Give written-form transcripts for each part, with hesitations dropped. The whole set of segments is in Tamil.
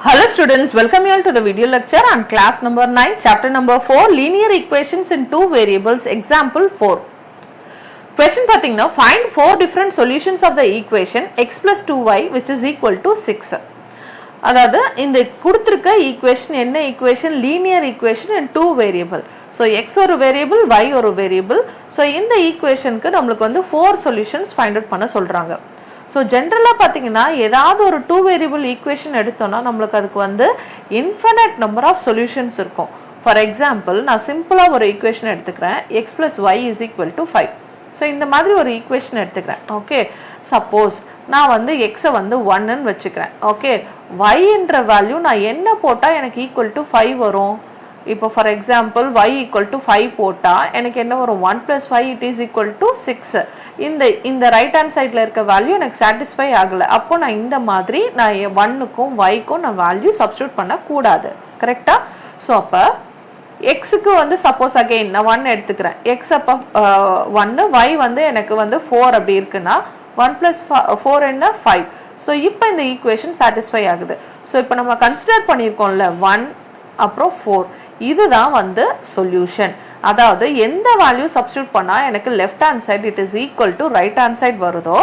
Hello students, welcome you all to the video lecture on class number 9, chapter number 4, linear equations in two variables, example 4. Question pathina, find four different solutions of the equation x plus 2y which is equal to 6. அதாவது இந்த கொடுத்திருக்க ஈக்குவேஷன் என்ன equation linear equation in two variable. So X ஒரு வேரியபிள் y ஒரு வேரியபிள். ஸோ இந்த ஈக்குவேஷனுக்கு நம்மளுக்கு வந்து 4 சொல்யூஷன்ஸ் ஃபைண்ட் அவுட் பண்ண சொல்றாங்க. ஸோ ஜென்ரலாக பார்த்தீங்கன்னா ஏதாவது ஒரு டூ வேரியபிள் ஈக்குவேஷன் எடுத்தோம்னா நம்மளுக்கு அதுக்கு வந்து இன்ஃபினிட் நம்பர் ஆஃப் சொல்யூஷன்ஸ் இருக்கும். ஃபார் எக்ஸாம்பிள் நான் சிம்பிளாக ஒரு ஈக்குவேஷன் எடுத்துக்கிறேன் X plus Y is equal to 5. So இந்த மாதிரி ஒரு ஈக்குவேஷன் எடுத்துக்கிறேன். ஓகே, சப்போஸ் நான் வந்து எக்ஸை வந்து 1ன்னு வச்சுக்கிறேன். ஓகே, yன்ற வேல்யூ நான் என்ன போட்டால் எனக்கு ஈக்குவல் டு 5 வரும். இப்போ for example y equal to 5 போட்டால் எனக்கு என்ன வரும், 1 + 5 இட் இஸ் ஈக்குவல் டு 6. இந்த ரைட் ஹேண்ட் சைடில் இருக்க வேல்யூ எனக்கு சாட்டிஸ்ஃபை ஆகலை. அப்போ நான் இந்த மாதிரி நான் 1க்கும் yக்கும் நான் வேல்யூ சப்ஸ்டியூட் பண்ணக்கூடாது. கரெக்டா? ஸோ அப்போ எக்ஸுக்கு வந்து சப்போஸ் அகெயின் நான் 1 எடுத்துக்கிறேன். எக்ஸ் அப்போ 1, y வந்து எனக்கு வந்து 4 அப்படி இருக்குன்னா 1 + 4 என்ன 5. ஸோ இப்போ இந்த ஈக்குவேஷன் சாட்டிஸ்ஃபை ஆகுது. ஸோ இப்போ நம்ம கன்சிடர் பண்ணியிருக்கோம்ல 1 அப்புறம் 4, இதுதான் வந்து சொல்யூஷன். அதாவது எந்த வேல்யூ சப்ஸ்டியூட் பண்ணா எனக்கு left hand side it is equal to right hand side வருதோ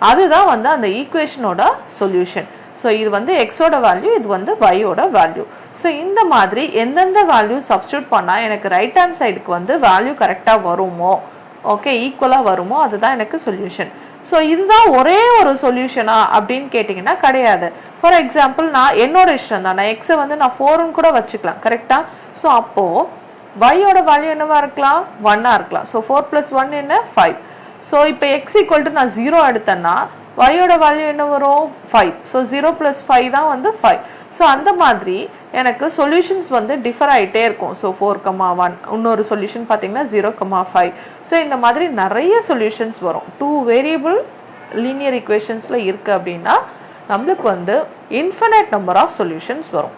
அதுதான் வந்து அந்த ஈக்குவேஷனோட சொல்யூஷன். ஸோ இது வந்து எக்ஸோட வேல்யூ, இது வந்து ஒய்யோட வேல்யூ. ஸோ இந்த மாதிரி எந்தெந்த வேல்யூ சப்ஸ்டியூட் பண்ணா எனக்கு ரைட் ஹேண்ட் சைடுக்கு வந்து வேல்யூ கரெக்டா வருமோ, ஓகே ஈக்குவலா வருமோ அதுதான் எனக்கு சொல்யூஷன். ஸோ இதுதான் ஒரே ஒரு சொல்யூஷனா அப்படின்னு கேட்டிங்கன்னா கிடையாது. ஃபார் எக்ஸாம்பிள் நான் என்னோட இஷ்டம் தான், நான் எக்ஸை வந்து நான் 4ன்னு கூட வச்சுக்கலாம். கரெக்டா? ஸோ அப்போ yயோட வேல்யூ என்னவா இருக்கலாம், 1ஆ இருக்கலாம். ஸோ 4 + 1 என்ன 5. ஸோ இப்போ எக்ஸ் ஈக்குவல் டு நான் 0 எடுத்தேன்னா yயோட வேல்யூ என்ன வரும் 5. ஸோ 0 + 5 தான் வந்து 5. ஸோ அந்த மாதிரி எனக்கு சொல்யூஷன்ஸ் வந்து டிஃபர் ஆகிட்டே இருக்கும். ஸோ 4,1, இன்னொரு சொல்யூஷன் பார்த்தீங்கன்னா 0,5. ஸோ இந்த மாதிரி நிறைய சொல்யூஷன்ஸ் வரும். டூ வேரியபிள் லீனியர் ஈக்குவேஷன்ஸ்ல இருக்கு அப்படின்னா நம்மளுக்கு வந்து இன்ஃபினிட் நம்பர் ஆஃப் சொல்யூஷன்ஸ் வரும்.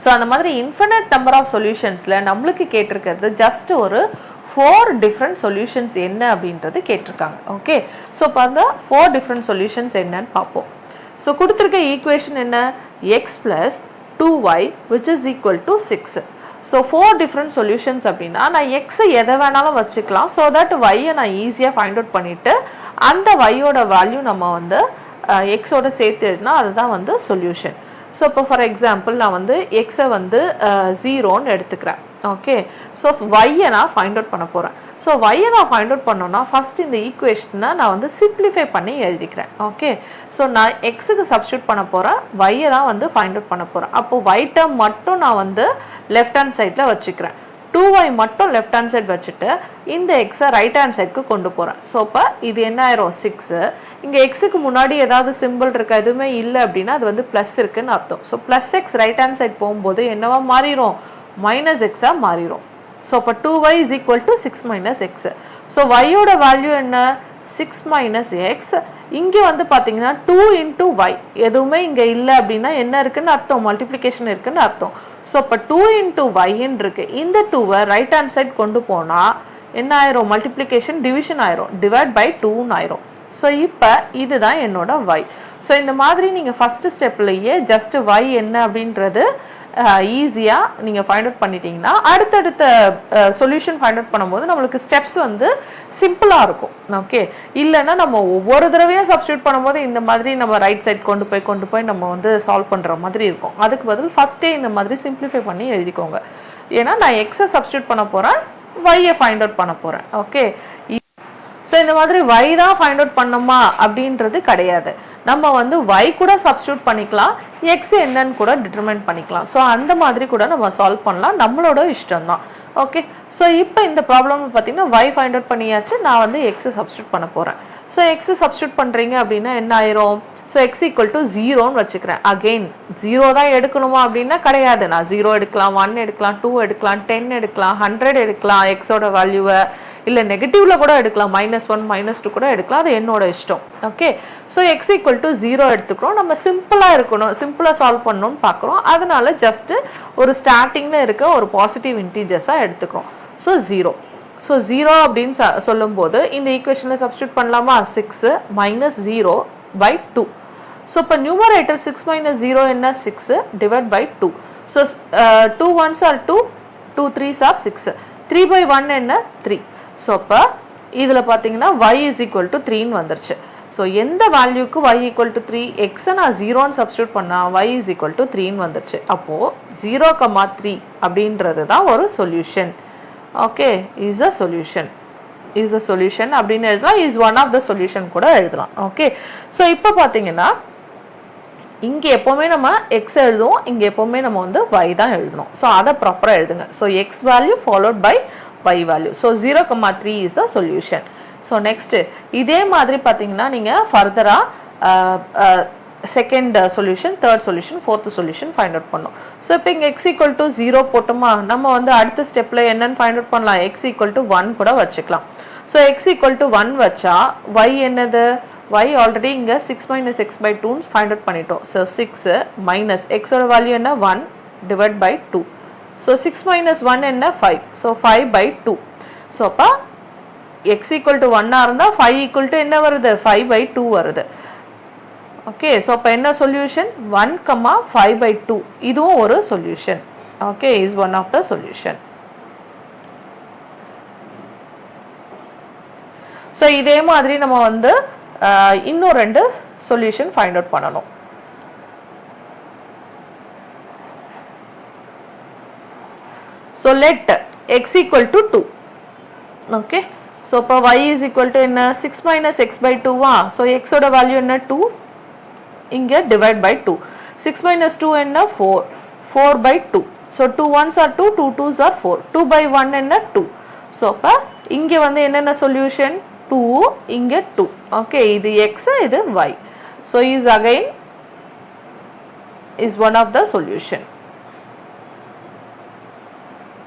ஸோ அந்த மாதிரி இன்ஃபினிட் நம்பர் ஆஃப் சொல்யூஷன்ஸ்ல நம்மளுக்கு கேட்டிருக்கிறது ஜஸ்ட் ஒரு 4 டிஃப்ரெண்ட் சொல்யூஷன்ஸ் என்ன அப்படின்றது கேட்டிருக்காங்க. ஓகே, ஸோ இப்போ அந்த 4 டிஃப்ரெண்ட் சொல்யூஷன்ஸ் என்னன்னு பார்ப்போம். ஸோ கொடுத்துருக்க ஈக்குவேஷன் என்ன, X plus 2y which is equal to 6. So 4 different solutions அப்படின்னா நான் எக்ஸை எதை வேணாலும் வச்சுக்கலாம். ஸோ தட் ஒய்யை நான் ஈஸியாக ஃபைண்ட் அவுட் பண்ணிட்டு அந்த ஒய்யோட வேல்யூ நம்ம வந்து எக்ஸோட சேர்த்து எழுதினா அதுதான் வந்து சொல்யூஷன். ஸோ இப்போ ஃபார் எக்ஸாம்பிள் நான் வந்து எக்ஸை வந்து 0ன்னு எடுத்துக்கிறேன். ஓகே, ஸோ ஒய்யை நான் ஃபைண்ட் அவுட் பண்ண போகிறேன். ஸோ ஒய்யை நான் ஃபைண்ட் அவுட் பண்ணோன்னா ஃபர்ஸ்ட் இந்த ஈக்குவேஷனை நான் வந்து சிம்பிளிஃபை பண்ணி எழுதிக்கிறேன். ஓகே, ஸோ நான் எக்ஸுக்கு சப்ஸ்டியூட் பண்ண போகிறேன், ஒய்யை தான் வந்து ஃபைண்ட் அவுட் பண்ண போகிறேன். அப்போ ஒய் டேர்ம் மட்டும் நான் வந்து லெஃப்ட் ஹேண்ட் சைடில் வச்சுக்கிறேன். 2y மட்டும் லெஃப்ட் ஹேண்ட் சைட் வச்சுட்டு இந்த எக்ஸை ரைட் ஹேண்ட் சைடுக்கு கொண்டு போகிறேன். ஸோ இப்போ இது என்ன ஆயிரும் 6. இங்கே எக்ஸுக்கு முன்னாடி ஏதாவது சிம்பிள் இருக்கா, எதுவுமே இல்லை அப்படின்னா அது வந்து ப்ளஸ் இருக்குன்னு அர்த்தம். So plus X right hand side போகும்போது என்னவா மாறிடும், மைனஸ் எக்ஸாக மாறிடும். ஸோ அப்போ 2y is equal to 6 minus x. So yயோட வேல்யூ என்ன 6 minus x. இங்கே வந்து பார்த்தீங்கன்னா 2 into y, எதுவுமே இங்கே இல்லை அப்படின்னா என்ன இருக்குன்னு அர்த்தம், மல்டிப்ளிகேஷன் இருக்குன்னு அர்த்தம். ஸோ இப்போ 2 into yன்னு இருக்கு. இந்த 2வை ரைட் ஹேண்ட் சைட் கொண்டு போனால் என்ன ஆயிரும், மல்டிப்ளிகேஷன் டிவிஷன் ஆயிரும், டிவைட் பை 2ன்னு ஆயிரும். ஸோ இப்போ இதுதான் என்னோட y. ஸோ இந்த மாதிரி நீங்கள் ஃபர்ஸ்ட் ஸ்டெப்லேயே ஜஸ்ட் y என்ன அப்படின்றது ஈஸியாக நீங்கள் ஃபைண்ட் அவுட் பண்ணிட்டீங்கன்னா அடுத்தடுத்த சொல்யூஷன் ஃபைண்ட் அவுட் பண்ணும்போது நம்மளுக்கு ஸ்டெப்ஸ் வந்து சிம்பிளாக இருக்கும். ஓகே, இல்லைன்னா நம்ம ஒவ்வொரு தடவையும் சப்ஸ்டியூட் பண்ணும்போது இந்த மாதிரி நம்ம ரைட் சைட் கொண்டு போய் நம்ம வந்து சால்வ் பண்ணுற மாதிரி இருக்கும். அதுக்கு பதில் ஃபர்ஸ்டே இந்த மாதிரி சிம்பிளிஃபை பண்ணி எழுதிக்கோங்க. ஏன்னா நான் எக்ஸை சப்ஸ்டியூட் பண்ண போகிறேன், ஒய்யை ஃபைண்ட் அவுட் பண்ண போகிறேன். ஓகே, ஸோ இந்த மாதிரி y தான் ஃபைண்ட் அவுட் பண்ணுமா அப்படின்றது கிடையாது. நம்ம வந்து y கூட சப்ஸ்டியூட் பண்ணிக்கலாம், x என்னன்னு கூட டிட்டர்மைன் பண்ணிக்கலாம். ஸோ அந்த மாதிரி கூட நம்ம சால்வ் பண்ணலாம், நம்மளோட இஷ்டம் தான். ஓகே, ஸோ இப்போ இந்த ப்ராப்ளம் பார்த்தீங்கன்னா y ஃபைண்ட் அவுட் பண்ணியாச்சு, நான் வந்து x சப்ஸ்டியூட் பண்ண போகிறேன். ஸோ x சப்ஸ்டியூட் பண்ணுறீங்க அப்படின்னா என்ன ஆயிரும், ஸோ x ஈக்குவல் டு 0ன்னு வச்சுக்கிறேன். அகெயின் 0 தான் எடுக்கணுமா அப்படின்னா கிடையாது, நான் 0 எடுக்கலாம், 1 எடுக்கலாம், 2 எடுக்கலாம், 10 எடுக்கலாம், 100 எடுக்கலாம், எக்ஸோட வேல்யூவை இல்லை நெகட்டிவ்ல கூட எடுக்கலாம், -1 -2 கூட எடுக்கலாம், அது என்னோட இஷ்டம். Okay, so X equal to 0 எடுத்துக்கிறோம். நம்ம சிம்பிளாக இருக்கணும், சிம்பிளாக சால்வ் பண்ணணும்னு பார்க்குறோம். அதனால ஜஸ்ட் ஒரு ஸ்டார்டிங்கில் இருக்க ஒரு பாசிட்டிவ் இன்டீஜர்ஸாக எடுத்துக்கிறோம். ஸோ 0. ஸோ 0 அப்படின்னு சொல்லும்போது இந்த ஈக்குவேஷனில் சப்ஸ்டியூட் பண்ணலாமா, 6 - 0/2. So இப்போ numerator 6 minus 0 என்ன 6 divide by 2. So 2 ones are 2, 2 3s are 6. 3 by 1 என்ன 3. So இப்போ இதுல பாத்தீங்கன்னா y is equal to 3 ன்னு வந்துருச்சு. So எந்த வேல்யூக்கு y equal to 3, x நான் 0 ன்னு சப்ஸ்டிட்யூட் பண்ணா y is equal to 3 ன்னு வந்துருச்சு. அப்போ 0, 3 அப்படின்றது தான் ஒரு solution. Okay, is a solution. Is a solution அப்படின்னு எழுதலாம், is one of the solution கூட எழுதலாம். Okay, so இப்போ பாத்தீங்கன்னா இங்க எப்பவுமே நம்ம x எழுதுவோம், இங்க எப்பவுமே நம்ம வந்து y தான் எழுதணும். So அத ப்ராப்பரா எழுதுங்க. So x value followed by y value. So 0, 3 is a solution. So next இதே மாதிரி பாத்தீங்கன்னா நீங்க ஃபர்தரா second solution, third solution, fourth solution find out பண்ணனும். சோ இப்போ இங்க x = 0 போட்டோமா, நம்ம வந்து அடுத்த ஸ்டெப்ல என்னன்னு ஃபைண்ட் அவுட் பண்ணலாம், x = 1 கூட வச்சுக்கலாம். சோ x = 1 வச்சா y என்னது, y ஆல்ரெடி இங்க 6 minus x by 2 ன்னு ஃபைண்ட் அவுட் பண்ணிட்டோம். சோ 6 minus x ஓட வேல்யூ என்ன 1 divide by 2. So 6 minus 1 என்ன 5. So 5 by 2. So அப்ப x = 1 இருந்தா 5 = என்ன வருது, 5 by 2 வருது. Okay, so அப்ப என்ன சொல்யூஷன் 1, 5 by 2. இதுவும் ஒரு solution. Okay, is one of the solution. So இதே மாதிரி நம்ம வந்து இன்னும் ரெண்டு சொல்யூஷன் ஃபைண்ட் அவுட் பண்ணனும். So let x = 2. Okay, so அப்ப y is equal to என்ன 6 minus x by 2 வா. So x ஓட வேல்யூ என்ன 2, இங்க divide by 2. 6 minus 2 என்ன 4, 4 by 2. So 2 ones are 2, 2 twos are 4. 2 by 1 என்ன 2. So அப்ப இங்க வந்து என்னென்ன சொல்யூஷன் 2, இங்க 2. Okay, இது x, இது y. So is again is one of the solution.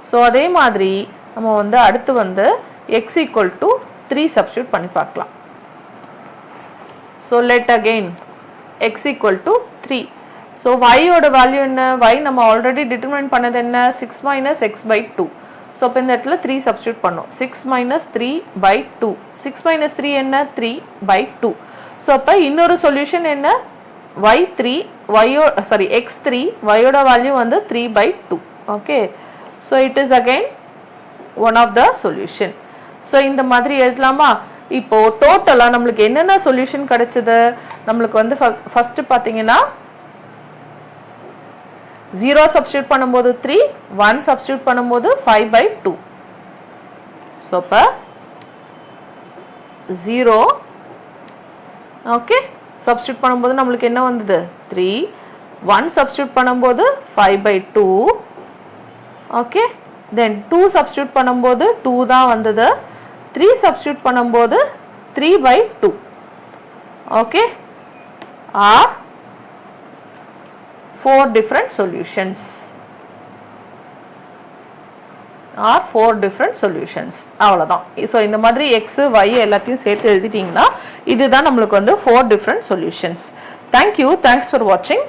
So அதே மாதிரி நம்ம வந்து அடுத்து வந்து x = 3 சப்ஸ்டிட்யூட் பண்ணி பார்க்கலாம். So let again x = 3. So y ஓட வேல்யூ என்ன, y நம்ம ஆல்ரெடி டிட்டர்மைன் பண்ணது என்ன 6 minus x by 2. So அப்ப இந்த இடத்துல 3 சப்ஸ்டிட்யூட் பண்ணோம். 6 minus 3 by 2. 6 minus 3 என்ன 3 by 2. So அப்ப இன்னொரு சொல்யூஷன் என்ன y3, x3, y ஓட வேல்யூ வந்து 3 by 2. Okay, so it is again one of the solution. So இந்த மாதிரி எழுதலாமா. இப்போ டோட்டலா நமக்கு என்னென்ன சொல்யூஷன் கிடைச்சது, நமக்கு வந்து ஃபர்ஸ்ட் பாத்தீங்கன்னா 0 சப்ஸ்டிட்யூட் பண்ணும்போது 3, 1 சப்ஸ்டிட்யூட் பண்ணும்போது 5 by 2. சோ அப்ப 0 ஓகே சப்ஸ்டிட்யூட் பண்ணும்போது நமக்கு என்ன வந்தது 3, 1 சப்ஸ்டிட்யூட் பண்ணும்போது 5 by 2. ஓகே, then 2 சப்ஸ்டிட்யூட் பண்ணும்போது 2 தான் வந்தது. 3 சப்ஸ்டிட்யூட் பண்ணும்போது 3 by 2. Okay, are 4 different solutions. Are 4 different solutions. அவ்வளவுதான். So இந்த மாதிரி x, y எல்லாத்தையும் சேர்த்து எழுதிட்டீங்கன்னா இதுதான் நமக்கு வந்து 4 different solutions. Thank you. Thanks for watching.